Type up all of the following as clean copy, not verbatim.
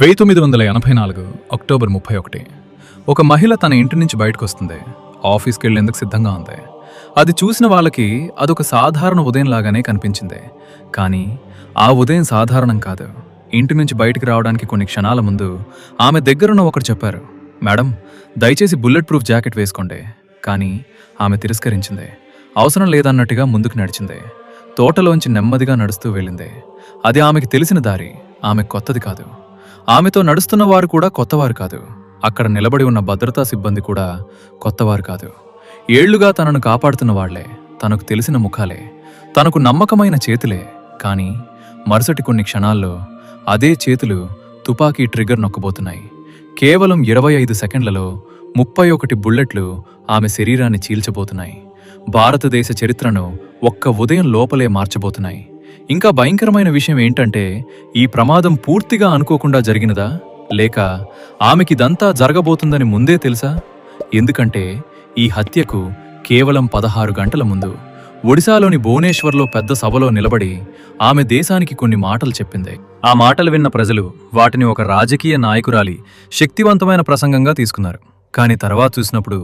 1984 October 31 ఒక మహిళ తన ఇంటి నుంచి బయటకు వస్తుంది. ఆఫీస్కి వెళ్లేందుకు సిద్ధంగా ఉంది. అది చూసిన వాళ్ళకి అదొక సాధారణ ఉదయం లాగానే కనిపించింది. కానీ ఆ ఉదయం సాధారణం కాదు. ఇంటి నుంచి బయటికి రావడానికి కొన్ని క్షణాల ముందు ఆమె దగ్గరున్న ఒకరు చెప్పారు, మేడం దయచేసి బుల్లెట్ ప్రూఫ్ జాకెట్ వేసుకోండి. కానీ ఆమె తిరస్కరించింది. అవసరం లేదన్నట్టుగా ముందుకు నడిచింది. తోటలోంచి నెమ్మదిగా నడుస్తూ వెళ్ళింది. అది ఆమెకి తెలిసిన దారి. ఆమె కొత్తది కాదు. ఆమెతో నడుస్తున్న వారు కూడా కొత్తవారు కాదు. అక్కడ నిలబడి ఉన్న భద్రతా సిబ్బంది కూడా కొత్తవారు కాదు. ఏళ్లుగా తనను కాపాడుతున్న వాళ్లే, తనకు తెలిసిన ముఖాలే, తనకు నమ్మకమైన చేతులే. కానీ మరుసటి కొన్ని క్షణాల్లో అదే చేతులు తుపాకీ ట్రిగ్గర్ నొక్కబోతున్నాయి. కేవలం 25 సెకండ్లలో 31 బుల్లెట్లు ఆమె శరీరాన్ని చీల్చబోతున్నాయి. భారతదేశ చరిత్రను ఒక్క ఉదయం లోపలే మార్చబోతున్నాయి. ఇంకా భయంకరమైన విషయం ఏంటంటే, ఈ ప్రమాదం పూర్తిగా అనుకోకుండా జరిగినదా, లేక ఆమెకిదంతా జరగబోతుందని ముందే తెలుసా? ఎందుకంటే ఈ హత్యకు కేవలం 16 గంటల ముందు ఒడిశాలోని భువనేశ్వర్లో పెద్ద సభలో నిలబడి ఆమె దేశానికి కొన్ని మాటలు చెప్పింది. ఆ మాటలు విన్న ప్రజలు వాటిని ఒక రాజకీయ నాయకురాలి శక్తివంతమైన ప్రసంగంగా తీసుకున్నారు. కానీ తర్వాత చూసినప్పుడు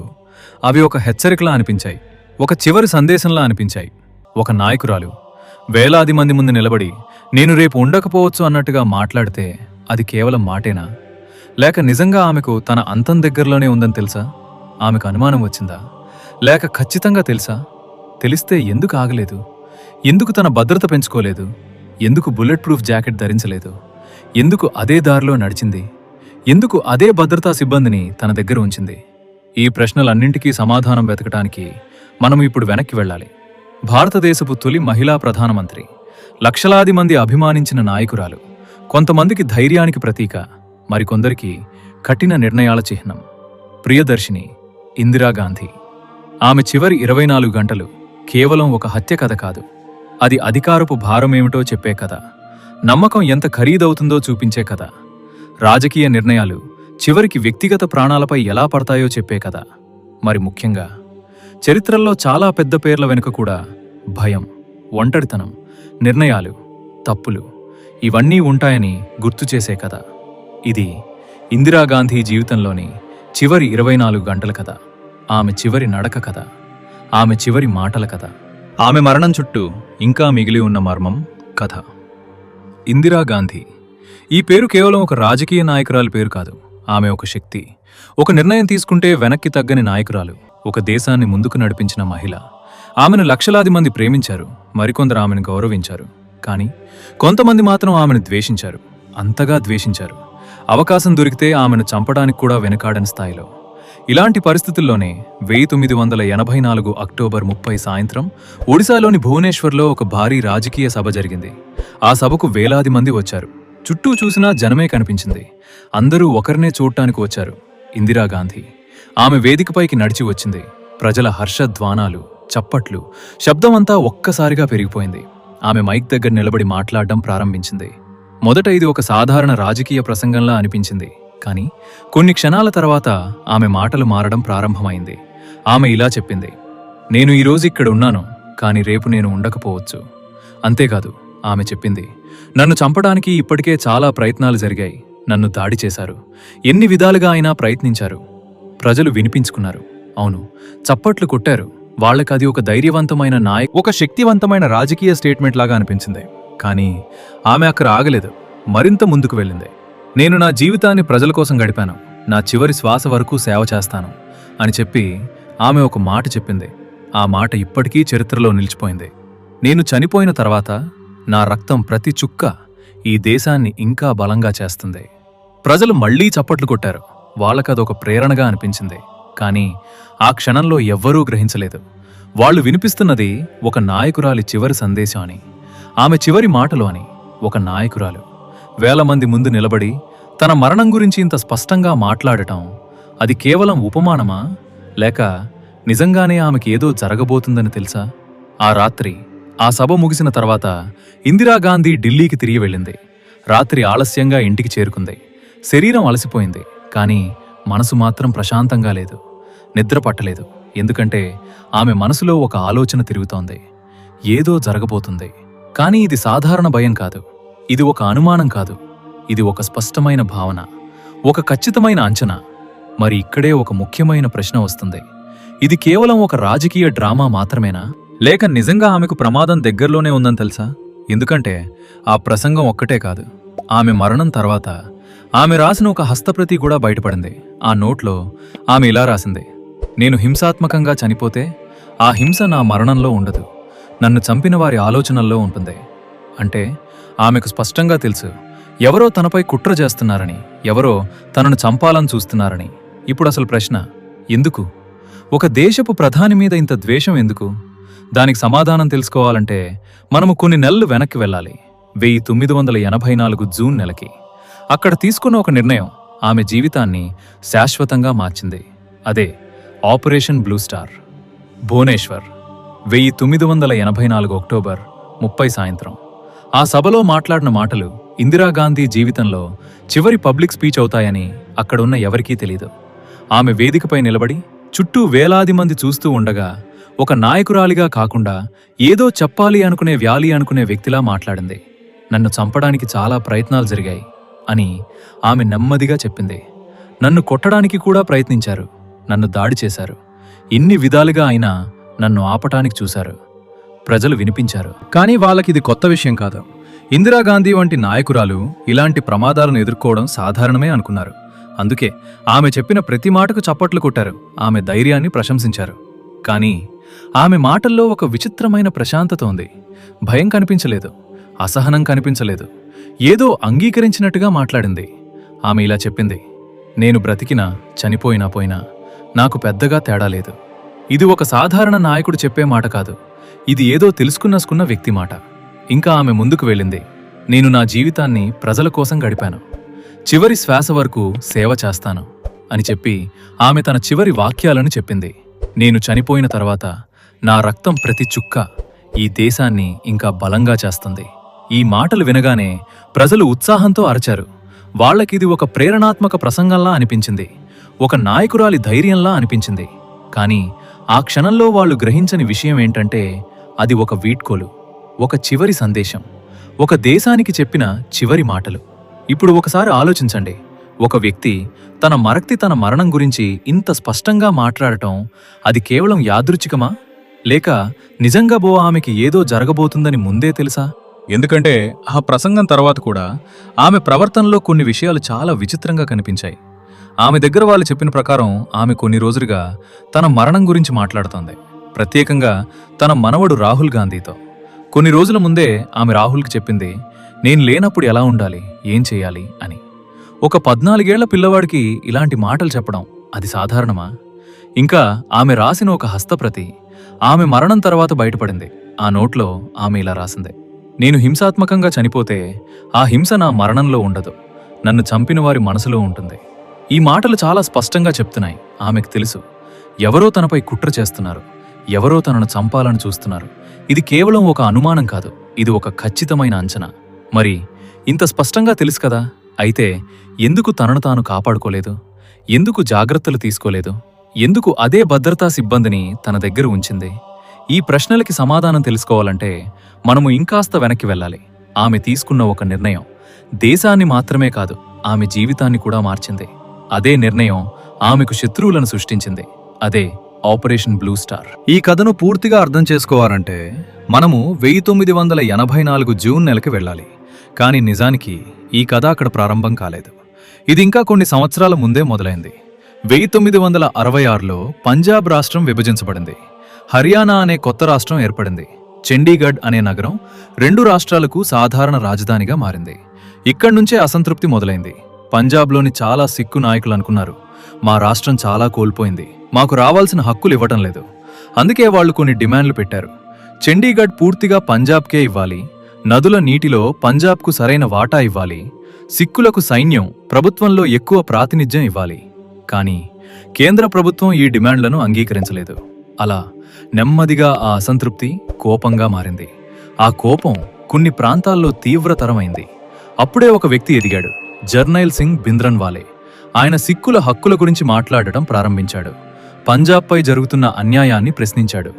అవి ఒక హెచ్చరికలా అనిపించాయి, ఒక చివరి సందేశంలా అనిపించాయి. ఒక నాయకురాలు వేలాది మంది ముందు నిలబడి నేను రేపు ఉండకపోవచ్చు అన్నట్టుగా మాట్లాడితే అది కేవలం మాటేనా, లేక నిజంగా ఆమెకు తన అంతం దగ్గరలోనే ఉందని తెలుసా? ఆమెకు అనుమానం వచ్చిందా, లేక ఖచ్చితంగా తెలుసా? తెలిస్తే ఎందుకు ఆగలేదు? ఎందుకు తన భద్రత పెంచుకోలేదు? ఎందుకు బుల్లెట్ ప్రూఫ్ జాకెట్ ధరించలేదు? ఎందుకు అదే దారిలో నడిచింది? ఎందుకు అదే భద్రతా సిబ్బందిని తన దగ్గర ఉంచింది? ఈ ప్రశ్నలన్నింటికీ సమాధానం వెతకటానికి మనం ఇప్పుడు వెనక్కి వెళ్ళాలి. భారతదేశపు తొలి మహిళా ప్రధానమంత్రి, లక్షలాది మంది అభిమానించిన నాయకురాలు, కొంతమందికి ధైర్యానికి ప్రతీక, మరికొందరికి కఠిన నిర్ణయాల చిహ్నం. ప్రియదర్శిని ఇందిరాగాంధీ. ఆమె చివరి 24 గంటలు కేవలం ఒక హత్య కథ కాదు. అది అధికారపు భారమేమిటో చెప్పే కథ. నమ్మకం ఎంత ఖరీదవుతుందో చూపించే కథ. రాజకీయ నిర్ణయాలు చివరికి వ్యక్తిగత ప్రాణాలపై ఎలా పడతాయో చెప్పే కథ. మరి ముఖ్యంగా చరిత్రల్లో చాలా పెద్ద పేర్ల వెనుక కూడా భయం, ఒంటరితనం, నిర్ణయాలు, తప్పులు ఇవన్నీ ఉంటాయని గుర్తు చేసే కథ. ఇది ఇందిరాగాంధీ జీవితంలోని చివరి 24 గంటల కథ. ఆమె చివరి నడక కథ. ఆమె చివరి మాటల కథ. ఆమె మరణం చుట్టూ ఇంకా మిగిలి ఉన్న మర్మం కథ. ఇందిరాగాంధీ. ఈ పేరు కేవలం ఒక రాజకీయ నాయకురాలి పేరు కాదు. ఆమె ఒక శక్తి. ఒక నిర్ణయం తీసుకుంటే వెనక్కి తగ్గని నాయకురాలు. ఒక దేశాన్ని ముందుకు నడిపించిన మహిళ. ఆమెను లక్షలాది మంది ప్రేమించారు, మరికొందరు ఆమెను గౌరవించారు. కానీ కొంతమంది మాత్రం ఆమెను ద్వేషించారు, అంతగా ద్వేషించారు. అవకాశం దొరికితే ఆమెను చంపడానికి కూడా వెనుకాడని స్థాయిలో. ఇలాంటి పరిస్థితుల్లోనే 1984 అక్టోబర్ 30 సాయంత్రం ఒడిశాలోని భువనేశ్వర్లో ఒక భారీ రాజకీయ సభ జరిగింది. ఆ సభకు వేలాది మంది వచ్చారు. చుట్టూ చూసినా జనమే కనిపించింది. అందరూ ఒకరినే చూడటానికి వచ్చారు, ఇందిరాగాంధీ. ఆమె వేదికపైకి నడిచి వచ్చింది. ప్రజల హర్షధ్వానాలు, చప్పట్లు, శబ్దమంతా ఒక్కసారిగా పెరిగిపోయింది. ఆమె మైక్ దగ్గర నిలబడి మాట్లాడడం ప్రారంభించింది. మొదట ఇది ఒక సాధారణ రాజకీయ ప్రసంగంలా అనిపించింది. కానీ కొన్ని క్షణాల తర్వాత ఆమె మాటలు మారడం ప్రారంభమైంది. ఆమె ఇలా చెప్పింది, నేను ఈరోజు ఇక్కడ ఉన్నాను, కానీ రేపు నేను ఉండకపోవచ్చు. అంతేకాదు, ఆమె చెప్పింది, నన్ను చంపడానికి ఇప్పటికే చాలా ప్రయత్నాలు జరిగాయి. నన్ను దాడి చేశారు. ఎన్ని విధాలుగా అయినా ప్రయత్నించారు. ప్రజలు వినిపించుకున్నారు. అవును, చప్పట్లు కొట్టారు. వాళ్ళకది ఒక ధైర్యవంతమైన ఒక శక్తివంతమైన రాజకీయ స్టేట్మెంట్ లాగా అనిపించింది. కానీ ఆమె అక్కడ ఆగలేదు, మరింత ముందుకు వెళ్ళింది. నేను నా జీవితాన్ని ప్రజల కోసం గడిపాను, నా చివరి శ్వాస వరకు సేవ చేస్తాను అని చెప్పి ఆమె ఒక మాట చెప్పింది. ఆ మాట ఇప్పటికీ చరిత్రలో నిలిచిపోయింది. నేను చనిపోయిన తర్వాత నా రక్తం ప్రతి చుక్క ఈ దేశాన్ని ఇంకా బలంగా చేస్తుంది. ప్రజలు మళ్లీ చప్పట్లు కొట్టారు. వాళ్ళకదొక ప్రేరణగా అనిపించింది. కానీ ఆ క్షణంలో ఎవ్వరూ గ్రహించలేదు. వాళ్ళు వినిపిస్తున్నది ఒక నాయకురాలి చివరి సందేశం అని, ఆమె చివరి మాటలు అని. ఒక నాయకురాలు వేల మంది ముందు నిలబడి తన మరణం గురించి ఇంత స్పష్టంగా మాట్లాడటం, అది కేవలం ఉపమానమా, లేక నిజంగానే ఆమెకి ఏదో జరగబోతుందని తెలుసా? ఆ రాత్రి ఆ సభ ముగిసిన తర్వాత ఇందిరాగాంధీ ఢిల్లీకి తిరిగి వెళ్ళింది. రాత్రి ఆలస్యంగా ఇంటికి చేరుకుంది. శరీరం అలసిపోయింది, కానీ మనసు మాత్రం ప్రశాంతంగా లేదు. నిద్ర పట్టలేదు. ఎందుకంటే ఆమె మనసులో ఒక ఆలోచన తిరుగుతోంది. ఏదో జరగబోతుంది. కానీ ఇది సాధారణ భయం కాదు. ఇది ఒక అనుమానం కాదు. ఇది ఒక స్పష్టమైన భావన, ఒక ఖచ్చితమైన అంచనా. మరి ఇక్కడే ఒక ముఖ్యమైన ప్రశ్న వస్తుంది. ఇది కేవలం ఒక రాజకీయ డ్రామా మాత్రమేనా, లేక నిజంగా ఆమెకు ప్రమాదం దగ్గరలోనే ఉందని తెలుసా? ఎందుకంటే ఆ ప్రసంగం ఒక్కటే కాదు, ఆమె మరణం తర్వాత ఆమె రాసిన ఒక హస్తప్రతి కూడా బయటపడింది. ఆ నోట్లో ఆమె ఇలా రాసింది: నేను హింసాత్మకంగా చనిపోతే ఆ హింస నా మరణంలో ఉండదు, నన్ను చంపిన వారి ఆలోచనల్లో ఉంటుంది. అంటే ఆమెకు స్పష్టంగా తెలుసు, ఎవరో తనపై కుట్ర చేస్తున్నారని, ఎవరో తనను చంపాలని చూస్తున్నారని. ఇప్పుడు అసలు ప్రశ్న, ఎందుకు? ఒక దేశపు ప్రధాని మీద ఇంత ద్వేషం ఎందుకు? దానికి సమాధానం తెలుసుకోవాలంటే మనము కొన్ని నెలలు వెనక్కి వెళ్ళాలి. 1984 జూన్ నెలకి. అక్కడ తీసుకున్న ఒక నిర్ణయం ఆమె జీవితాన్ని శాశ్వతంగా మార్చింది. అదే operation blue star. Bhubaneswar, 1984 October 30 సాయంత్రం. ఆ సభలో మాట్లాడిన మాటలు ఇందిరాగాంధీ జీవితంలో చివరి పబ్లిక్ స్పీచ్ అవుతాయని అక్కడున్న ఎవరికీ తెలీదు. ఆమె వేదికపై నిలబడి చుట్టూ వేలాది మంది చూస్తూ ఉండగా ఒక నాయకురాలిగా కాకుండా ఏదో చెప్పాలి అనుకునే వ్యాలీ అనుకునే వ్యక్తిలా మాట్లాడింది. నన్ను చంపడానికి చాలా ప్రయత్నాలు జరిగాయి అని ఆమె నెమ్మదిగా చెప్పింది. నన్ను కొట్టడానికి కూడా ప్రయత్నించారు, నన్ను దాడి చేశారు, ఇన్ని విధాలుగా అయినా నన్ను ఆపటానికి చూశారు. ప్రజలు వినిపించారు, కానీ వాళ్ళకిది కొత్త విషయం కాదు. ఇందిరాగాంధీ వంటి నాయకురాలు ఇలాంటి ప్రమాదాలను ఎదుర్కోవడం సాధారణమే అనుకున్నారు. అందుకే ఆమె చెప్పిన ప్రతి మాటకు చప్పట్లు కొట్టారు, ఆమె ధైర్యాన్ని ప్రశంసించారు. కానీ ఆమె మాటల్లో ఒక విచిత్రమైన ప్రశాంతత ఉంది. భయం కనిపించలేదు, అసహనం కనిపించలేదు, ఏదో అంగీకరించినట్టుగా మాట్లాడింది. ఆమె ఇలా చెప్పింది: నేను బ్రతికినా చనిపోయినా పోయినా నాకు పెద్దగా తేడా లేదు. ఇది ఒక సాధారణ నాయకుడు చెప్పే మాట కాదు, ఇది ఏదో తెలుసుకున్న వ్యక్తి మాట. ఇంకా ఆమె ముందుకు వెళ్ళింది: నేను నా జీవితాన్ని ప్రజల కోసం గడిపాను, చివరి శ్వాస వరకు సేవ చేస్తాను అని చెప్పి ఆమె తన చివరి వాక్యాలను చెప్పింది. నేను చనిపోయిన తర్వాత నా రక్తం ప్రతి చుక్క ఈ దేశాన్ని ఇంకా బలంగా చేస్తుంది. ఈ మాటలు వినగానే ప్రజలు ఉత్సాహంతో అరచారు. వాళ్లకిది ఒక ప్రేరణాత్మక ప్రసంగంలా అనిపించింది, ఒక నాయకురాలి ధైర్యంలా అనిపించింది. కానీ ఆ క్షణంలో వాళ్ళు గ్రహించని విషయం ఏంటంటే, అది ఒక వీడ్కోలు, ఒక చివరి సందేశం, ఒక దేశానికి చెప్పిన చివరి మాటలు. ఇప్పుడు ఒకసారి ఆలోచించండి, ఒక వ్యక్తి తన మరణం గురించి ఇంత స్పష్టంగా మాట్లాడటం అది కేవలం యాదృచ్ఛికమా, లేక నిజంగా ఆమెకి ఏదో జరగబోతుందని ముందే తెలుసా? ఎందుకంటే ఆ ప్రసంగం తర్వాత కూడా ఆమె ప్రవర్తనలో కొన్ని విషయాలు చాలా విచిత్రంగా కనిపించాయి. ఆమె దగ్గర వాళ్ళు చెప్పిన ప్రకారం ఆమె కొన్ని రోజులుగా తన మరణం గురించి మాట్లాడుతోంది, ప్రత్యేకంగా తన మనవడు రాహుల్ గాంధీతో. కొన్ని రోజుల ముందే ఆమె రాహుల్కి చెప్పింది, నేను లేనప్పుడు ఎలా ఉండాలి, ఏం చేయాలి అని. ఒక 14 ఏళ్ల పిల్లవాడికి ఇలాంటి మాటలు చెప్పడం అది సాధారణమా? ఇంకా ఆమె రాసిన ఒక హస్తప్రతి ఆమె మరణం తర్వాత బయటపడింది. ఆ నోట్లో ఆమె ఇలా రాసింది: నేను హింసాత్మకంగా చనిపోతే ఆ హింస నా మరణంలో ఉండదు, నన్ను చంపిన వారి మనసులో ఉంటుంది. ఈ మాటలు చాలా స్పష్టంగా చెప్తున్నాయి, ఆమెకు తెలుసు ఎవరో తనపై కుట్ర చేస్తున్నారు, ఎవరో తనను చంపాలని చూస్తున్నారు. ఇది కేవలం ఒక అనుమానం కాదు, ఇది ఒక ఖచ్చితమైన అంచనా. మరి ఇంత స్పష్టంగా తెలుసు కదా, అయితే ఎందుకు తనను తాను కాపాడుకోలేదు? ఎందుకు జాగ్రత్తలు తీసుకోలేదు? ఎందుకు అదే భద్రతా సిబ్బందిని తన దగ్గర ఉంచింది? ఈ ప్రశ్నలకి సమాధానం తెలుసుకోవాలంటే మనము ఇంకాస్త వెనక్కి వెళ్ళాలి. ఆమె తీసుకున్న ఒక నిర్ణయం దేశాన్ని మాత్రమే కాదు, ఆమె జీవితాన్ని కూడా మార్చింది. అదే నిర్ణయం ఆమెకు శత్రువులను సృష్టించింది. అదే ఆపరేషన్ బ్లూ స్టార్. ఈ కథను పూర్తిగా అర్థం చేసుకోవాలంటే మనము 1984 జూన్ నెలకి వెళ్ళాలి. కానీ నిజానికి ఈ కథ అక్కడ ప్రారంభం కాలేదు. ఇది ఇంకా కొన్ని సంవత్సరాల ముందే మొదలైంది. 1966లో పంజాబ్ రాష్ట్రం విభజించబడింది. హర్యానా అనే కొత్త రాష్ట్రం ఏర్పడింది. చండీగఢ్ అనే నగరం 2 రాష్ట్రాలకు సాధారణ రాజధానిగా మారింది. ఇక్కడ్నుంచే అసంతృప్తి మొదలైంది. పంజాబ్లోని చాలా సిక్కు నాయకులు అనుకున్నారు, మా రాష్ట్రం చాలా కోల్పోయింది, మాకు రావాల్సిన హక్కులు ఇవ్వటం లేదు. అందుకే వాళ్లు కొన్ని డిమాండ్లు పెట్టారు. చండీగఢ్ పూర్తిగా పంజాబ్కే ఇవ్వాలి, నదుల నీటిలో పంజాబ్కు సరైన వాటా ఇవ్వాలి, సిక్కులకు సైన్యం ప్రభుత్వంలో ఎక్కువ ప్రాతినిధ్యం ఇవ్వాలి. కానీ కేంద్ర ప్రభుత్వం ఈ డిమాండ్లను అంగీకరించలేదు. అలా నెమ్మదిగా ఆ అసంతృప్తి కోపంగా మారింది. ఆ కోపం కొన్ని ప్రాంతాల్లో తీవ్రతరమైంది. అప్పుడే ఒక వ్యక్తి ఎదిగాడు, జర్నైల్ సింగ్ భింద్రన్వాలే. ఆయన సిక్కుల హక్కుల గురించి మాట్లాడటం ప్రారంభించాడు. పంజాబ్పై జరుగుతున్న అన్యాయాన్ని ప్రశ్నించాడు.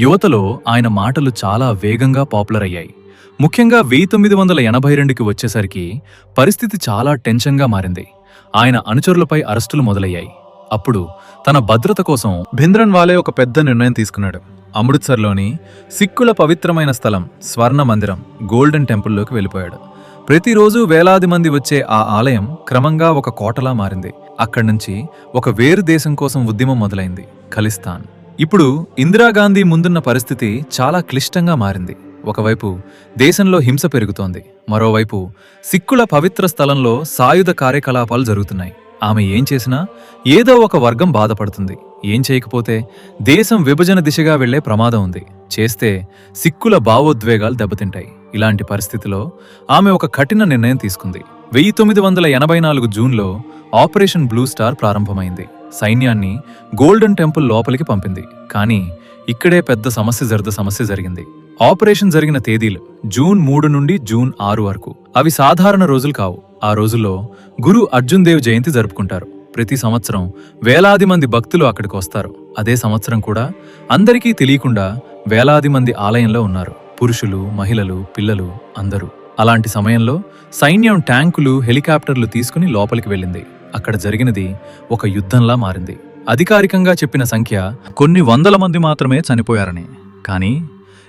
యువతలో ఆయన మాటలు చాలా వేగంగా పాపులర్ అయ్యాయి. ముఖ్యంగా 1982కి వచ్చేసరికి పరిస్థితి చాలా టెన్షన్గా మారింది. ఆయన అనుచరులపై అరెస్టులు మొదలయ్యాయి. అప్పుడు తన భద్రత కోసం భింద్రన్వాలే ఒక పెద్ద నిర్ణయం తీసుకున్నాడు. అమృత్సర్లోని సిక్కుల పవిత్రమైన స్థలం స్వర్ణ మందిరం గోల్డెన్ టెంపుల్లోకి వెళ్ళిపోయాడు. ప్రతిరోజు వేలాది మంది వచ్చే ఆ ఆలయం క్రమంగా ఒక కోటలా మారింది. అక్కడ్నుంచి ఒక వేరు దేశం కోసం ఉద్యమం మొదలైంది, ఖలిస్తాన్. ఇప్పుడు ఇందిరాగాంధీ ముందున్న పరిస్థితి చాలా క్లిష్టంగా మారింది. ఒకవైపు దేశంలో హింస పెరుగుతోంది, మరోవైపు సిక్కుల పవిత్ర స్థలంలో సాయుధ కార్యకలాపాలు జరుగుతున్నాయి. ఆమె ఏం చేసినా ఏదో ఒక వర్గం బాధపడుతుంది. ఏం చేయకపోతే దేశం విభజన దిశగా వెళ్లే ప్రమాదం ఉంది. చేస్తే సిక్కుల భావోద్వేగాలు దెబ్బతింటాయి. ఇలాంటి పరిస్థితిలో ఆమె ఒక కఠిన నిర్ణయం తీసుకుంది. 1984 జూన్లో ఆపరేషన్ బ్లూ స్టార్ ప్రారంభమైంది. సైన్యాన్ని గోల్డెన్ టెంపుల్ లోపలికి పంపింది. కానీ ఇక్కడే పెద్ద సమస్య జరిగింది. ఆపరేషన్ జరిగిన తేదీలు జూన్ 3 నుండి జూన్ 6 వరకు. అవి సాధారణ రోజులు కావు. ఆ రోజుల్లో గురు అర్జున్ దేవ్ జయంతి జరుపుకుంటారు. ప్రతి సంవత్సరం వేలాది మంది భక్తులు అక్కడికి వస్తారు. అదే సంవత్సరం కూడా అందరికీ తెలియకుండా వేలాది మంది ఆలయంలో ఉన్నారు. పురుషులు, మహిళలు, పిల్లలు అందరూ. అలాంటి సమయంలో సైన్యం ట్యాంకులు, హెలికాప్టర్లు తీసుకుని లోపలికి వెళ్ళింది. అక్కడ జరిగినది ఒక యుద్ధంలా మారింది. అధికారికంగా చెప్పిన సంఖ్య కొన్ని వందల మంది మాత్రమే చనిపోయారని. కానీ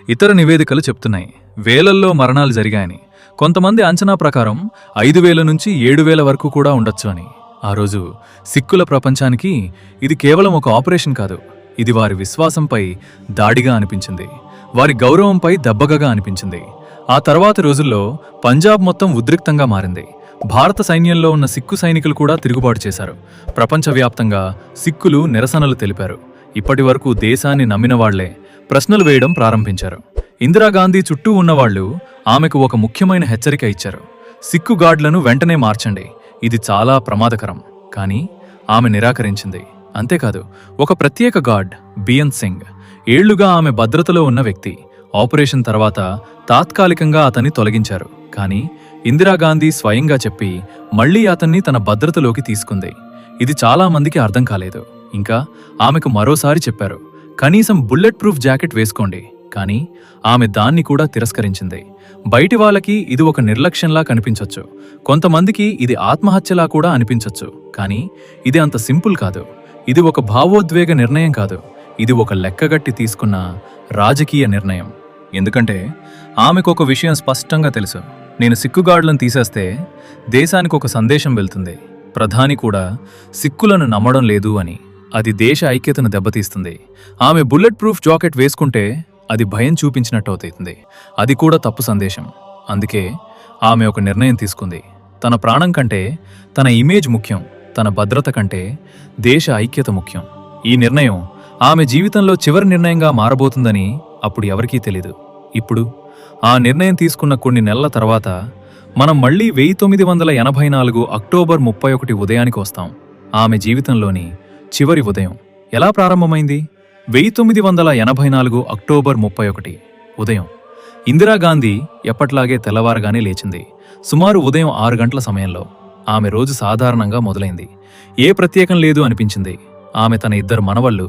ఇతర నివేదికలు చెప్తున్నాయి వేలల్లో మరణాలు జరిగాయని. కొంతమంది అంచనా ప్రకారం 5,000 నుంచి 7,000 వరకు కూడా ఉండొచ్చు అని. ఆ రోజు సిక్కుల ప్రపంచానికి ఇది కేవలం ఒక ఆపరేషన్ కాదు, ఇది వారి విశ్వాసంపై దాడిగా అనిపించింది, వారి గౌరవంపై దెబ్బగా అనిపించింది. ఆ తర్వాతి రోజుల్లో పంజాబ్ మొత్తం ఉద్రిక్తంగా మారింది. భారత సైన్యంలో ఉన్న సిక్కు సైనికులు కూడా తిరుగుబాటు చేశారు. ప్రపంచవ్యాప్తంగా సిక్కులు నిరసనలు తెలిపారు. ఇప్పటి వరకు దేశాన్ని నమ్మిన వాళ్లే ప్రశ్నలు వేయడం ప్రారంభించారు. ఇందిరాగాంధీ చుట్టూ ఉన్నవాళ్లు ఆమెకు ఒక ముఖ్యమైన హెచ్చరిక ఇచ్చారు. సిక్కు గార్డులను వెంటనే మార్చండి, ఇది చాలా ప్రమాదకరం. కానీ ఆమె నిరాకరించింది. అంతేకాదు, ఒక ప్రత్యేక గార్డ్ బియన్ సింగ్ ఏళ్లుగా ఆమె భద్రతలో ఉన్న వ్యక్తి. ఆపరేషన్ తర్వాత తాత్కాలికంగా అతన్ని తొలగించారు. కానీ ఇందిరాగాంధీ స్వయంగా చెప్పి మళ్లీ అతన్ని తన భద్రతలోకి తీసుకుంది. ఇది చాలా మందికి అర్థం కాలేదు. ఇంకా ఆమెకు మరోసారి చెప్పారు, కనీసం బుల్లెట్ ప్రూఫ్ జాకెట్ వేసుకోండి. కానీ ఆమె దాన్ని కూడా తిరస్కరించింది. బయటి వాళ్ళకి ఇది ఒక నిర్లక్ష్యంలా కనిపించొచ్చు, కొంతమందికి ఇది ఆత్మహత్యలా కూడా అనిపించొచ్చు. కానీ ఇది అంత సింపుల్ కాదు. ఇది ఒక భావోద్వేగ నిర్ణయం కాదు, ఇది ఒక లెక్కగట్టి తీసుకున్న రాజకీయ నిర్ణయం. ఎందుకంటే ఆమెకు ఒక విషయం స్పష్టంగా తెలుసు, నేను సిక్కుగాడులను తీసేస్తే దేశానికి ఒక సందేశం వెళ్తుంది, ప్రధాని కూడా సిక్కులను నమ్మడం లేదు అని. అది దేశ ఐక్యతను దెబ్బతీస్తుంది. ఆమె బుల్లెట్ ప్రూఫ్ జాకెట్ వేసుకుంటే అది భయం చూపించినట్టు అవుతుంది. అది కూడా తప్పు సందేశం. అందుకే ఆమె ఒక నిర్ణయం తీసుకుంది. తన ప్రాణం కంటే తన ఇమేజ్ ముఖ్యం, తన భద్రత కంటే దేశ ఐక్యత ముఖ్యం. ఈ నిర్ణయం ఆమె జీవితంలో చివరి నిర్ణయంగా మారబోతుందని అప్పుడు ఎవరికీ తెలీదు. ఇప్పుడు ఆ నిర్ణయం తీసుకున్న కొన్ని నెలల తర్వాత మనం మళ్లీ 1984 అక్టోబర్ 31 ఉదయానికి వస్తాం. ఆమె జీవితంలోని చివరి ఉదయం ఎలా ప్రారంభమైంది? 1984 అక్టోబర్ 31 ఉదయం ఇందిరాగాంధీ ఎప్పట్లాగే తెల్లవారగానే లేచింది. సుమారు ఉదయం 6 గంటల సమయంలో. ఆమె రోజు సాధారణంగా మొదలైంది. ఏ ప్రత్యేకం లేదు అనిపించింది. ఆమె తన 2 మనవళ్లు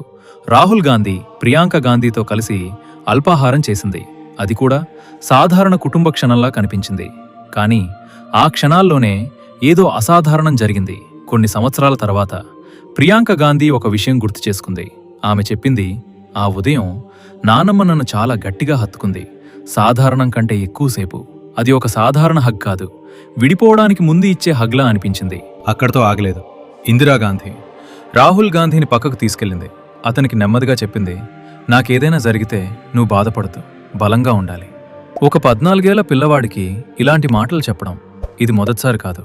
రాహుల్ గాంధీ, ప్రియాంక గాంధీతో కలిసి అల్పాహారం చేసింది. అది కూడా సాధారణ కుటుంబ క్షణంలా కనిపించింది. కానీ ఆ క్షణాల్లోనే ఏదో అసాధారణం జరిగింది. కొన్ని సంవత్సరాల తర్వాత ప్రియాంక గాంధీ ఒక విషయం గుర్తు చేసుకుంది. ఆమె చెప్పింది, ఆ ఉదయం నానమ్మ నన్ను చాలా గట్టిగా హత్తుకుంది, సాధారణం కంటే ఎక్కువసేపు. అది ఒక సాధారణ హగ్ కాదు, విడిపోవడానికి ముందు ఇచ్చే హగ్లా అనిపించింది. అక్కడితో ఆగలేదు. ఇందిరాగాంధీ రాహుల్ గాంధీని పక్కకు తీసుకెళ్ళింది. అతనికి నెమ్మదిగా చెప్పింది, నాకేదైనా జరిగితే నువ్వు బాధపడదు, బలంగా ఉండాలి. ఒక 14 ఏళ్ల పిల్లవాడికి ఇలాంటి మాటలు చెప్పడం ఇది మొదటిసారి కాదు.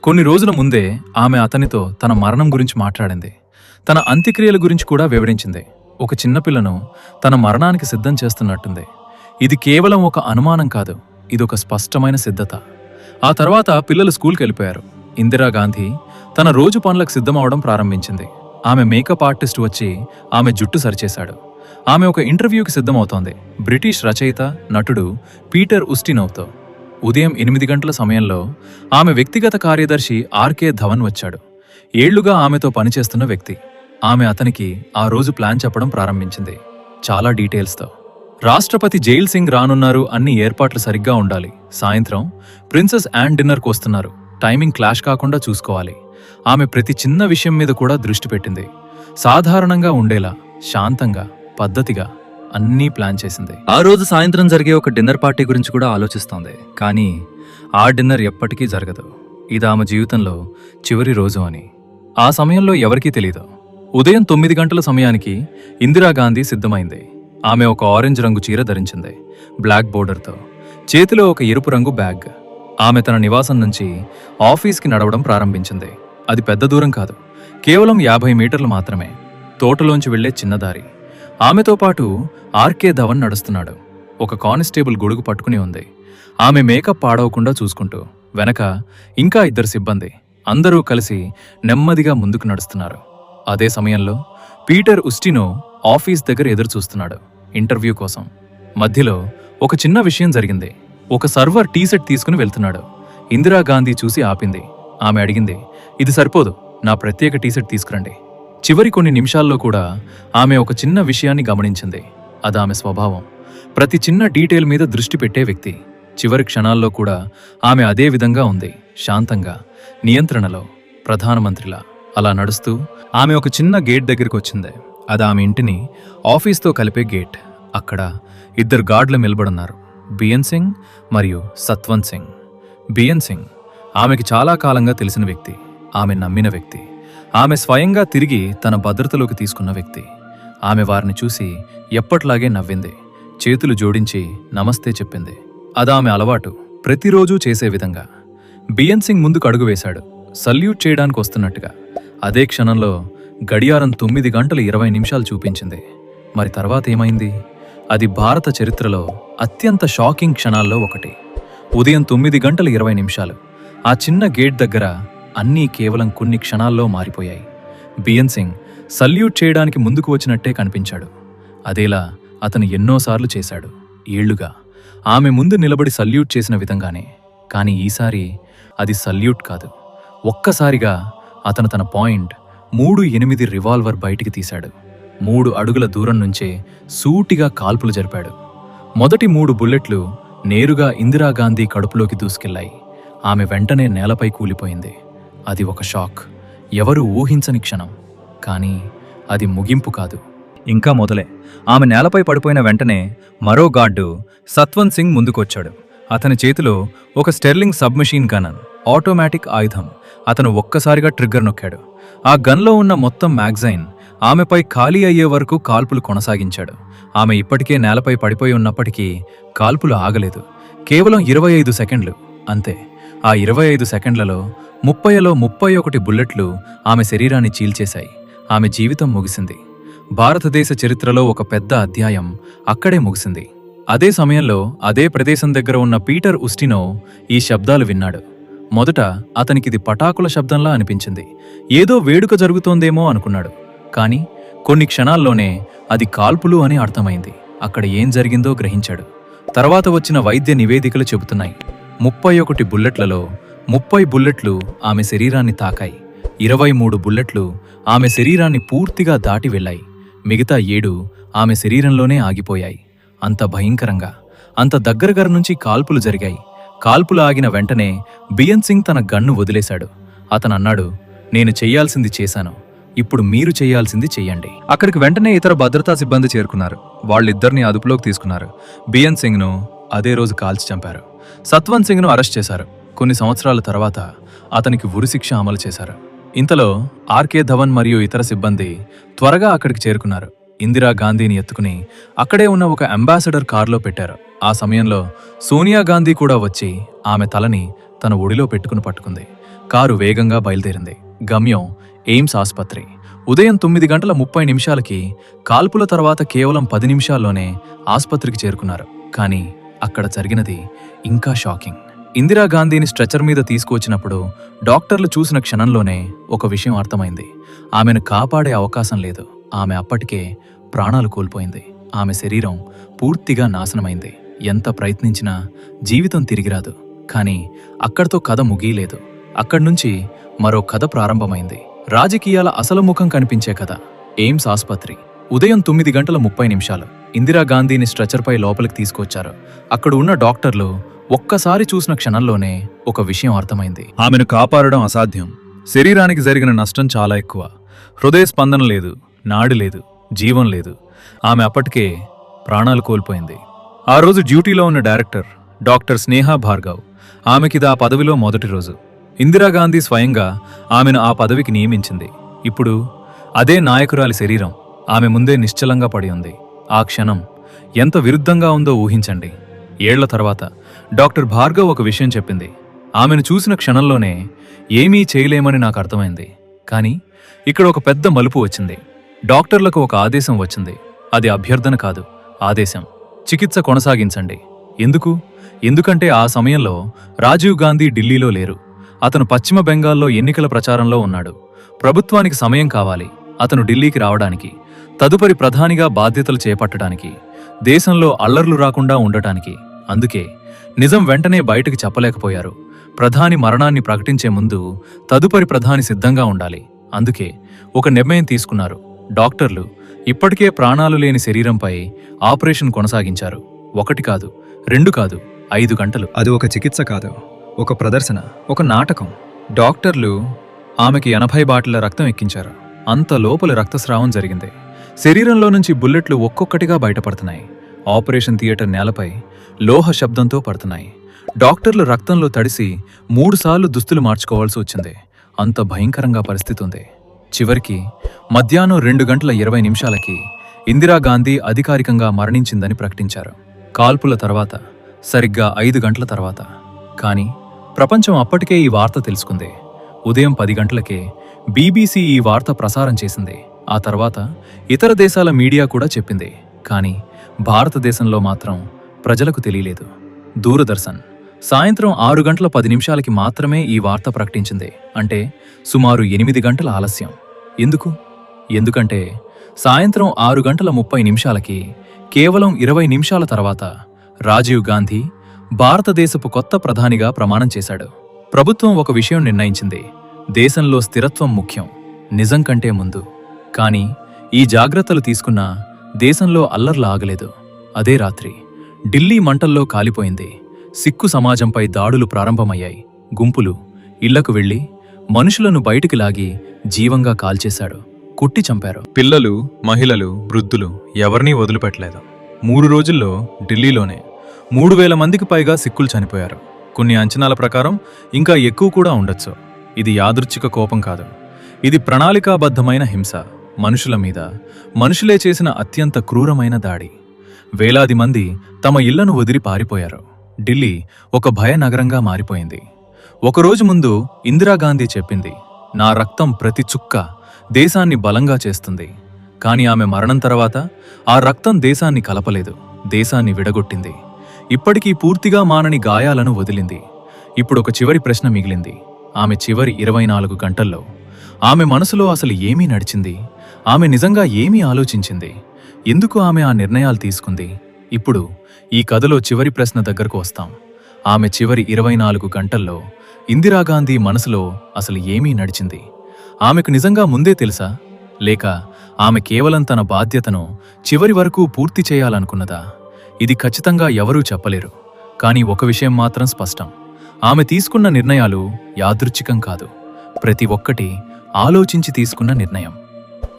కొన్ని రోజుల ముందే ఆమె అతనితో తన మరణం గురించి మాట్లాడింది. తన అంత్యక్రియల గురించి కూడా వివరించింది. ఒక చిన్నపిల్లను తన మరణానికి సిద్ధం చేస్తున్నట్టుంది. ఇది కేవలం ఒక అనుమానం కాదు, ఇదొక స్పష్టమైన సిద్ధత. ఆ తర్వాత పిల్లలు స్కూల్కి వెళ్ళిపోయారు. ఇందిరాగాంధీ తన రోజు పనులకు సిద్ధమవడం ప్రారంభించింది. ఆమె మేకప్ ఆర్టిస్ట్ వచ్చి ఆమె జుట్టు సరిచేశాడు. ఆమె ఒక ఇంటర్వ్యూకి సిద్ధమవుతోంది. బ్రిటిష్ రచయిత, నటుడు పీటర్ ఉస్టినోవ్తో. ఉదయం 8 గంటల సమయంలో ఆమె వ్యక్తిగత కార్యదర్శి ఆర్కే ధవన్ వచ్చాడు. ఏళ్లుగా ఆమెతో పనిచేస్తున్న వ్యక్తి. ఆమె అతనికి ఆ రోజు ప్లాన్ చెప్పడం ప్రారంభించింది, చాలా డీటెయిల్స్తో. రాష్ట్రపతి జైల్ సింగ్ రానున్నారు, అన్ని ఏర్పాట్లు సరిగ్గా ఉండాలి. సాయంత్రం ప్రిన్సెస్ యాన్ డిన్నర్కు వస్తున్నారు. టైమింగ్ క్లాష్ కాకుండా చూసుకోవాలి. ఆమె ప్రతి చిన్న విషయం మీద కూడా దృష్టి పెట్టింది. సాధారణంగా ఉండేలా, శాంతంగా, పద్ధతిగా అన్నీ ప్లాన్ చేసింది. ఆ రోజు సాయంత్రం జరిగే ఒక డిన్నర్ పార్టీ గురించి కూడా ఆలోచిస్తోంది. కానీ ఆ డిన్నర్ ఎప్పటికీ జరగదు. ఇది ఆమె జీవితంలో చివరి రోజు అని ఆ సమయంలో ఎవరికీ తెలీదు. ఉదయం 9 గంటల సమయానికి ఇందిరాగాంధీ సిద్ధమైంది. ఆమె ఒక ఆరెంజ్ రంగు చీర ధరించింది, బ్లాక్ బోర్డర్తో. చేతిలో ఒక ఎరుపు రంగు బ్యాగ్. ఆమె తన నివాసం నుంచి ఆఫీస్కి నడవడం ప్రారంభించింది. అది పెద్ద దూరం కాదు, కేవలం 50 మీటర్లు మాత్రమే. తోటలోంచి వెళ్లే చిన్నదారి. ఆమెతో పాటు ఆర్కే ధవన్ నడుస్తున్నాడు. ఒక కానిస్టేబుల్ గొడుగు పట్టుకుని ఉంది. ఆమె మేకప్ పాడవకుండా చూసుకుంటూ. వెనక ఇంకా 2 సిబ్బంది. అందరూ కలిసి నెమ్మదిగా ముందుకు నడుస్తున్నారు. అదే సమయంలో పీటర్ ఉస్టినో ఆఫీస్ దగ్గర ఎదురుచూస్తున్నాడు, ఇంటర్వ్యూ కోసం. మధ్యలో ఒక చిన్న విషయం జరిగింది. ఒక సర్వర్ టీషర్ట్ తీసుకుని వెళ్తున్నాడు. ఇందిరాగాంధీ చూసి ఆపింది. ఆమె అడిగింది, ఇది సరిపోదు, నా ప్రత్యేక టీషర్ట్ తీసుకురండి. చివరి కొన్ని నిమిషాల్లో కూడా ఆమె ఒక చిన్న విషయాన్ని గమనించింది. అదామె స్వభావం. ప్రతి చిన్న డీటెయిల్ మీద దృష్టి పెట్టే వ్యక్తి. చివరి క్షణాల్లో కూడా ఆమె అదే విధంగా ఉంది, శాంతంగా, నియంత్రణలో, ప్రధానమంత్రిలా. అలా నడుస్తూ ఆమె ఒక చిన్న గేట్ దగ్గరికి వచ్చింది. అది ఆమె ఇంటిని ఆఫీస్తో కలిపే గేట్. అక్కడ 2 గార్డులు నిలబడున్నారు, బిఎన్ సింగ్ మరియు సత్వంత్ సింగ్. బిఎన్ సింగ్ ఆమెకి చాలా కాలంగా తెలిసిన వ్యక్తి, ఆమె నమ్మిన వ్యక్తి, ఆమె స్వయంగా తిరిగి తన భద్రతలోకి తీసుకున్న వ్యక్తి. ఆమె వారిని చూసి ఎప్పట్లాగే నవ్వింది, చేతులు జోడించి నమస్తే చెప్పింది. అదామె అలవాటు, ప్రతిరోజూ చేసే విధంగా. బిఎన్ సింగ్ ముందుకు అడుగు వేశాడు, సల్యూట్ చేయడానికి వస్తున్నట్టుగా. అదే క్షణంలో గడియారం 9 గంటల 20 నిమిషాలు చూపించింది. మరి తర్వాత ఏమైంది? అది భారత చరిత్రలో అత్యంత షాకింగ్ క్షణాల్లో ఒకటి. ఉదయం 9 గంటల 20 నిమిషాలు. ఆ చిన్న గేట్ దగ్గర అన్నీ కేవలం కొన్ని క్షణాల్లో మారిపోయాయి. బిఎన్ సింగ్ సల్యూట్ చేయడానికి ముందుకు వచ్చినట్టే కనిపించాడు. అదేలా అతను ఎన్నోసార్లు చేశాడు, ఏళ్లుగా. ఆమె ముందు నిలబడి సల్యూట్ చేసిన విధంగానే. కానీ ఈసారి అది సల్యూట్ కాదు. ఒక్కసారిగా అతను తన పాయింట్ .38 రివాల్వర్ బయటికి తీశాడు. 3 అడుగుల దూరం నుంచే సూటిగా కాల్పులు జరిపాడు. మొదటి 3 బుల్లెట్లు నేరుగా ఇందిరాగాంధీ కడుపులోకి దూసుకెళ్లాయి. ఆమె వెంటనే నేలపై కూలిపోయింది. అది ఒక షాక్, ఎవరూ ఊహించని క్షణం. కానీ అది ముగింపు కాదు, ఇంకా మొదలే. ఆమె నేలపై పడిపోయిన వెంటనే మరో గార్డు సత్వంత్ సింగ్ ముందుకొచ్చాడు. అతని చేతిలో ఒక స్టెర్లింగ్ సబ్మెషిన్ గన్, ఆటోమేటిక్ ఆయుధం. అతను ఒక్కసారిగా ట్రిగ్గర్ నొక్కాడు. ఆ గన్లో ఉన్న మొత్తం మ్యాగజైన్ ఆమెపై ఖాళీ అయ్యే వరకు కాల్పులు కొనసాగించాడు. ఆమె ఇప్పటికే నేలపై పడిపోయి ఉన్నప్పటికీ కాల్పులు ఆగలేదు. కేవలం 25 సెకండ్లు అంతే. ఆ 25 సెకండ్లలో 30లో 31 బుల్లెట్లు ఆమె శరీరాన్ని చీల్చేశాయి. ఆమె జీవితం ముగిసింది. భారతదేశ చరిత్రలో ఒక పెద్ద అధ్యాయం అక్కడే ముగిసింది. అదే సమయంలో అదే ప్రదేశం దగ్గర ఉన్న పీటర్ ఉస్టినో ఈ శబ్దాలు విన్నాడు. మొదట అతనికిది పటాకుల శబ్దంలా అనిపించింది. ఏదో వేడుక జరుగుతోందేమో అనుకున్నాడు. కానీ కొన్ని క్షణాల్లోనే అది కాల్పులు అని అర్థమైంది. అక్కడ ఏం జరిగిందో గ్రహించాడు. తర్వాత వచ్చిన వైద్య నివేదికలు చెబుతున్నాయి, 31 బుల్లెట్లలో 30 బుల్లెట్లు ఆమె శరీరాన్ని తాకాయి. 23 బుల్లెట్లు ఆమె శరీరాన్ని పూర్తిగా దాటి వెళ్లాయి. మిగతా 7 ఆమె శరీరంలోనే ఆగిపోయాయి. అంత భయంకరంగా, అంత దగ్గరగర నుంచి కాల్పులు జరిగాయి. కాల్పులు ఆగిన వెంటనే బిఎన్ సింగ్ తన గన్ను వదిలేశాడు. అతను అన్నాడు, నేను చెయ్యాల్సింది చేశాను, ఇప్పుడు మీరు చెయ్యాల్సింది చెయ్యండి. అక్కడికి వెంటనే ఇతర భద్రతా సిబ్బంది చేరుకున్నారు. వాళ్ళిద్దరిని అదుపులోకి తీసుకున్నారు. బిఎన్ సింగ్ను అదే రోజు కాల్చి చంపారు. సత్వంత్ సింగ్ను అరెస్ట్ చేశారు. కొన్ని సంవత్సరాల తర్వాత అతనికి ఉరిశిక్ష అమలు చేశారు. ఇంతలో ఆర్కే ధవన్ మరియు ఇతర సిబ్బంది త్వరగా అక్కడికి చేరుకున్నారు. ఇందిరాగాంధీని ఎత్తుకుని అక్కడే ఉన్న ఒక అంబాసిడర్ కారులో పెట్టారు. ఆ సమయంలో సోనియా గాంధీ కూడా వచ్చి ఆమె తలని తన ఒడిలో పెట్టుకుని పట్టుకుంది. కారు వేగంగా బయలుదేరింది. గమ్యం ఎయిమ్స్ ఆసుపత్రి. ఉదయం 9 గంటల 30 నిమిషాలకి కాల్పుల తర్వాత కేవలం 10 నిమిషాల్లోనే ఆసుపత్రికి చేరుకున్నారు. కానీ అక్కడ జరిగినది ఇంకా షాకింగ్. ఇందిరాగాంధీని స్ట్రెచర్ మీద తీసుకువచ్చినప్పుడు డాక్టర్లు చూసిన క్షణంలోనే ఒక విషయం అర్థమైంది. ఆమెను కాపాడే అవకాశం లేదు. ఆమె అప్పటికే ప్రాణాలు కోల్పోయింది. ఆమె శరీరం పూర్తిగా నాశనమైంది. ఎంత ప్రయత్నించినా జీవితం తిరిగిరాదు. కానీ అక్కడితో కథ ముగియలేదు. అక్కడ్నుంచి మరో కథ ప్రారంభమైంది. రాజకీయాల అసలు ముఖం కనిపించే కథ. ఎయిమ్స్ ఆసుపత్రి. ఉదయం 9 గంటల 30 నిమిషాలు. ఇందిరాగాంధీని స్ట్రెచర్పై లోపలికి తీసుకొచ్చారు. అక్కడ ఉన్న డాక్టర్లు ఒక్కసారి చూసిన క్షణంలోనే ఒక విషయం అర్థమైంది. ఆమెను కాపాడడం అసాధ్యం. శరీరానికి జరిగిన నష్టం చాలా ఎక్కువ. హృదయ స్పందన లేదు, నాడి లేదు, జీవం లేదు. ఆమె అప్పటికే ప్రాణాలు కోల్పోయింది. ఆ రోజు డ్యూటీలో ఉన్న డైరెక్టర్ డాక్టర్ స్నేహా భార్గవ్. ఆమెకిది ఆ పదవిలో మొదటి రోజు. ఇందిరాగాంధీ స్వయంగా ఆమెను ఆ పదవికి నియమించింది. ఇప్పుడు అదే నాయకురాలి శరీరం ఆమె ముందే నిశ్చలంగా పడి ఉంది. ఆ క్షణం ఎంత విరుద్ధంగా ఉందో ఊహించండి. ఏళ్ల తర్వాత డాక్టర్ భార్గవ్ ఒక విషయం చెప్పింది. ఆమెను చూసిన క్షణంలోనే ఏమీ చేయలేమని నాకు అర్థమైంది. కానీ ఇక్కడ ఒక పెద్ద మలుపు వచ్చింది. డాక్టర్లకు ఒక ఆదేశం వచ్చింది. అది అభ్యర్థన కాదు, ఆదేశం. చికిత్స కొనసాగించండి. ఎందుకంటే ఆ సమయంలో రాజీవ్ గాంధీ ఢిల్లీలో లేరు. అతను పశ్చిమ బెంగాల్లో ఎన్నికల ప్రచారంలో ఉన్నాడు. ప్రభుత్వానికి సమయం కావాలి అతను ఢిల్లీకి రావడానికి, తదుపరి ప్రధానిగా బాధ్యతలు చేపట్టడానికి, దేశంలో అల్లర్లు రాకుండా ఉండటానికి. అందుకే నిజం వెంటనే బయటకు చెప్పలేకపోయారు. ప్రధాని మరణాన్ని ప్రకటించే ముందు తదుపరి ప్రధాని సిద్ధంగా ఉండాలి. అందుకే ఒక నిర్ణయం తీసుకున్నారు. డాక్టర్లు ఇప్పటికే ప్రాణాలు లేని శరీరంపై ఆపరేషన్ కొనసాగించారు. 1 కాదు, 2 కాదు, 5 గంటలు. అది ఒక చికిత్స కాదు, ఒక ప్రదర్శన, ఒక నాటకం. డాక్టర్లు ఆమెకి 80 బాటిళ్ల రక్తం ఎక్కించారు. అంత లోపల రక్తస్రావం జరిగింది. శరీరంలో నుంచి బుల్లెట్లు ఒక్కొక్కటిగా బయటపడుతున్నాయి. ఆపరేషన్ థియేటర్ నేలపై లోహ శబ్దంతో పడుతున్నాయి. డాక్టర్లు రక్తంలో తడిసి 3 సార్లు దుస్తులు మార్చుకోవాల్సి వచ్చింది. అంత భయంకరంగా పరిస్థితి ఉంది. చివరికి మధ్యాహ్నం 2:20 ఇందిరాగాంధీ అధికారికంగా మరణించిందని ప్రకటించారు. కాల్పుల తర్వాత సరిగ్గా 5 గంటల తర్వాత. కానీ ప్రపంచం అప్పటికే ఈ వార్త తెలుసుకుంది. ఉదయం 10 గంటలకే బీబీసీ ఈ వార్త ప్రసారం చేసింది. ఆ తర్వాత ఇతర దేశాల మీడియా కూడా చెప్పింది. కానీ భారతదేశంలో మాత్రం ప్రజలకు తెలియలేదు. దూరదర్శన్ సాయంత్రం 6:10 మాత్రమే ఈ వార్త ప్రకటించింది. అంటే సుమారు 8 గంటల ఆలస్యం. ఎందుకంటే సాయంత్రం 6:30 కేవలం 20 నిమిషాల తర్వాత రాజీవ్ గాంధీ భారతదేశపు కొత్త ప్రధానిగా ప్రమాణం చేశాడు. ప్రభుత్వం ఒక విషయం నిర్ణయించింది. దేశంలో స్థిరత్వం ముఖ్యం, నిజం కంటే ముందు. కానీ ఈ జాగ్రత్తలు తీసుకున్నా దేశంలో అల్లర్లు ఆగలేదు. అదే రాత్రి ఢిల్లీ మంటల్లో కాలిపోయింది. సిక్కు సమాజంపై దాడులు ప్రారంభమయ్యాయి. గుంపులు ఇళ్లకు వెళ్లి మనుషులను బయటికి లాగి జీవంగా కాల్చేశాడు, కుట్టి చంపారు. పిల్లలు, మహిళలు, వృద్ధులు ఎవరినీ వదిలిపెట్టలేదు. 3 రోజుల్లో ఢిల్లీలోనే 3000 మందికి పైగా సిక్కులు చనిపోయారు. కొన్ని అంచనాల ప్రకారం ఇంకా ఎక్కువ కూడా ఉండొచ్చు. ఇది యాదృచ్ఛిక కోపం కాదు, ఇది ప్రణాళికాబద్ధమైన హింస. మనుషుల మీద మనుషులే చేసిన అత్యంత క్రూరమైన దాడి. వేలాది మంది తమ ఇళ్లను వదిలి పారిపోయారు. ఢిల్లీ ఒక భయనగరంగా మారిపోయింది. ఒకరోజు ముందు ఇందిరాగాంధీ చెప్పింది, నా రక్తం ప్రతి చుక్క దేశాన్ని బలంగా చేస్తుంది. కాని ఆమె మరణం తర్వాత ఆ రక్తం దేశాన్ని కలపలేదు, దేశాన్ని విడగొట్టింది. ఇప్పటికీ పూర్తిగా మానని గాయాలను వదిలింది. ఇప్పుడొక చివరి ప్రశ్న మిగిలింది. ఆమె చివరి 24 గంటల్లో ఆమె మనసులో అసలు ఏమీ నడిచింది? ఆమె నిజంగా ఏమీ ఆలోచించింది? ఎందుకు ఆమె ఆ నిర్ణయాలు తీసుకుంది? ఇప్పుడు ఈ కథలో చివరి ప్రశ్న దగ్గరకు వస్తాం. ఆమె చివరి 24 గంటల్లో ఇందిరాగాంధీ మనసులో అసలు ఏమీ నడిచింది? ఆమెకు నిజంగా ముందే తెలుసా? లేక ఆమె కేవలం తన బాధ్యతను చివరి వరకు పూర్తి చేయాలనుకున్నదా? ఇది ఖచ్చితంగా ఎవరూ చెప్పలేరు. కానీ ఒక విషయం మాత్రం స్పష్టం. ఆమె తీసుకున్న నిర్ణయాలు యాదృచ్ఛికం కాదు. ప్రతి ఒక్కటి ఆలోచించి తీసుకున్న నిర్ణయం.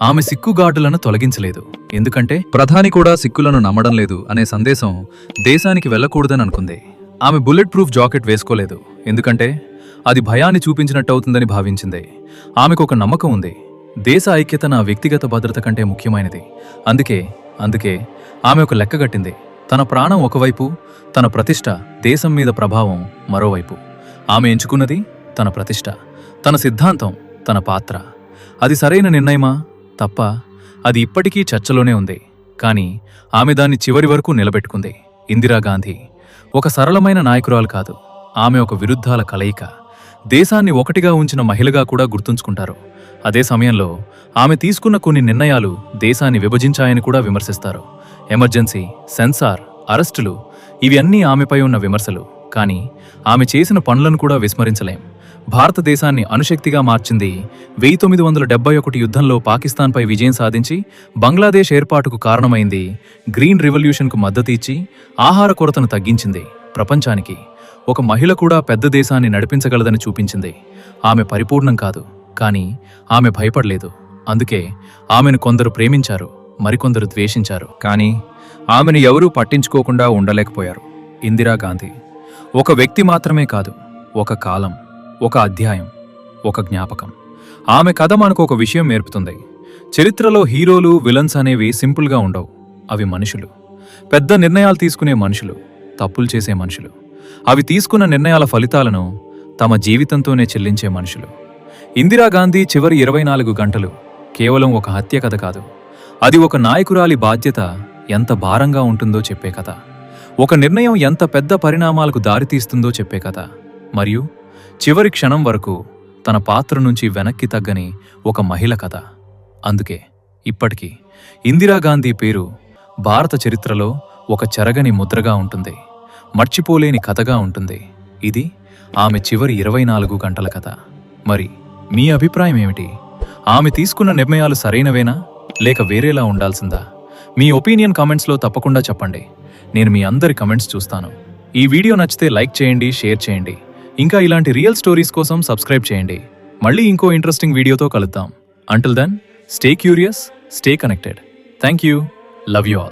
ఆమె సిక్కుగాడులను తొలగించలేదు, ఎందుకంటే ప్రధాని కూడా సిక్కులను నమ్మడం లేదు అనే సందేశం దేశానికి వెళ్ళకూడదని అనుకుంది. ఆమె బుల్లెట్ ప్రూఫ్ జాకెట్ వేసుకోలేదు, ఎందుకంటే అది భయాన్ని చూపించినట్టవుతుందని భావించింది. ఆమెకొక నమ్మకం ఉంది, దేశ ఐక్యత నా వ్యక్తిగత భద్రత కంటే ముఖ్యమైనది. అందుకే ఆమె ఒక లెక్కగట్టింది. తన ప్రాణం ఒకవైపు, తన ప్రతిష్ట, దేశం మీద ప్రభావం మరోవైపు. ఆమె ఎంచుకున్నది తన ప్రతిష్ట, తన సిద్ధాంతం, తన పాత్ర. అది సరైన నిర్ణయమా, తప్ప? అది ఇప్పటికీ చర్చలోనే ఉంది. కానీ ఆమె దాన్ని చివరి వరకు నిలబెట్టుకుంది. ఇందిరాగాంధీ ఒక సరళమైన నాయకురాలు కాదు, ఆమె ఒక విరుద్ధాల కలయిక. దేశాన్ని ఒకటిగా ఉంచిన మహిళగా కూడా గుర్తుంచుకుంటారు. అదే సమయంలో ఆమె తీసుకున్న కొన్ని నిర్ణయాలు దేశాన్ని విభజించాయని కూడా విమర్శిస్తారు. ఎమర్జెన్సీ, సెన్సార్, అరెస్టులు, ఇవి అన్నీ ఆమెపై ఉన్న విమర్శలు. కానీ ఆమె చేసిన పనులను కూడా విస్మరించలేం. భారతదేశాన్ని అణుశక్తిగా మార్చింది. 1971 యుద్ధంలో పాకిస్తాన్పై విజయం సాధించి బంగ్లాదేశ్ ఏర్పాటుకు కారణమైంది. గ్రీన్ రివల్యూషన్కు మద్దతు ఇచ్చి ఆహార కొరతను తగ్గించింది. ప్రపంచానికి ఒక మహిళ కూడా పెద్ద దేశాన్ని నడిపించగలదని చూపించింది. ఆమె పరిపూర్ణం కాదు, కానీ ఆమె భయపడలేదు. అందుకే ఆమెను కొందరు ప్రేమించారు, మరికొందరు ద్వేషించారు. కానీ ఆమెను ఎవరూ పట్టించుకోకుండా ఉండలేకపోయారు. ఇందిరాగాంధీ ఒక వ్యక్తి మాత్రమే కాదు, ఒక కాలం, ఒక అధ్యాయం, ఒక జ్ఞాపకం. ఆమె కథ మనకు ఒక విషయం నేర్పుతుంది. చరిత్రలో హీరోలు, విలన్స్ అనేవి సింపుల్గా ఉండవు. అవి మనుషులు, పెద్ద నిర్ణయాలు తీసుకునే మనుషులు, తప్పులు చేసే మనుషులు, అవి తీసుకున్న నిర్ణయాల ఫలితాలను తమ జీవితంతోనే చెల్లించే మనుషులు. ఇందిరాగాంధీ చివరి 24 గంటలు కేవలం ఒక హత్య కథ కాదు. అది ఒక నాయకురాలి బాధ్యత ఎంత భారంగా ఉంటుందో చెప్పే కథ. ఒక నిర్ణయం ఎంత పెద్ద పరిణామాలకు దారితీస్తుందో చెప్పే కథ. మరియు చివరి క్షణం వరకు తన పాత్ర నుంచి వెనక్కి తగ్గని ఒక మహిళ కథ. అందుకే ఇప్పటికీ ఇందిరాగాంధీ పేరు భారత చరిత్రలో ఒక చెరగని ముద్రగా ఉంటుంది, మర్చిపోలేని కథగా ఉంటుంది. ఇది ఆమె చివరి 24 గంటల కథ. మరి మీ అభిప్రాయం ఏమిటి? ఆమె తీసుకున్న నిర్ణయాలు సరైనవేనా, లేక వేరేలా ఉండాల్సిందా? మీ ఒపీనియన్ కామెంట్స్లో తప్పకుండా చెప్పండి. నేను మీ అందరి కమెంట్స్ చూస్తాను. ఈ వీడియో నచ్చితే లైక్ చేయండి, షేర్ చేయండి. ఇంకా ఇలాంటి రియల్ స్టోరీస్ కోసం సబ్స్క్రైబ్ చేయండి. మళ్ళీ ఇంకో ఇంట్రెస్టింగ్ వీడియోతో కలుద్దాం. Until then, stay curious, stay connected. Thank you. Love you all.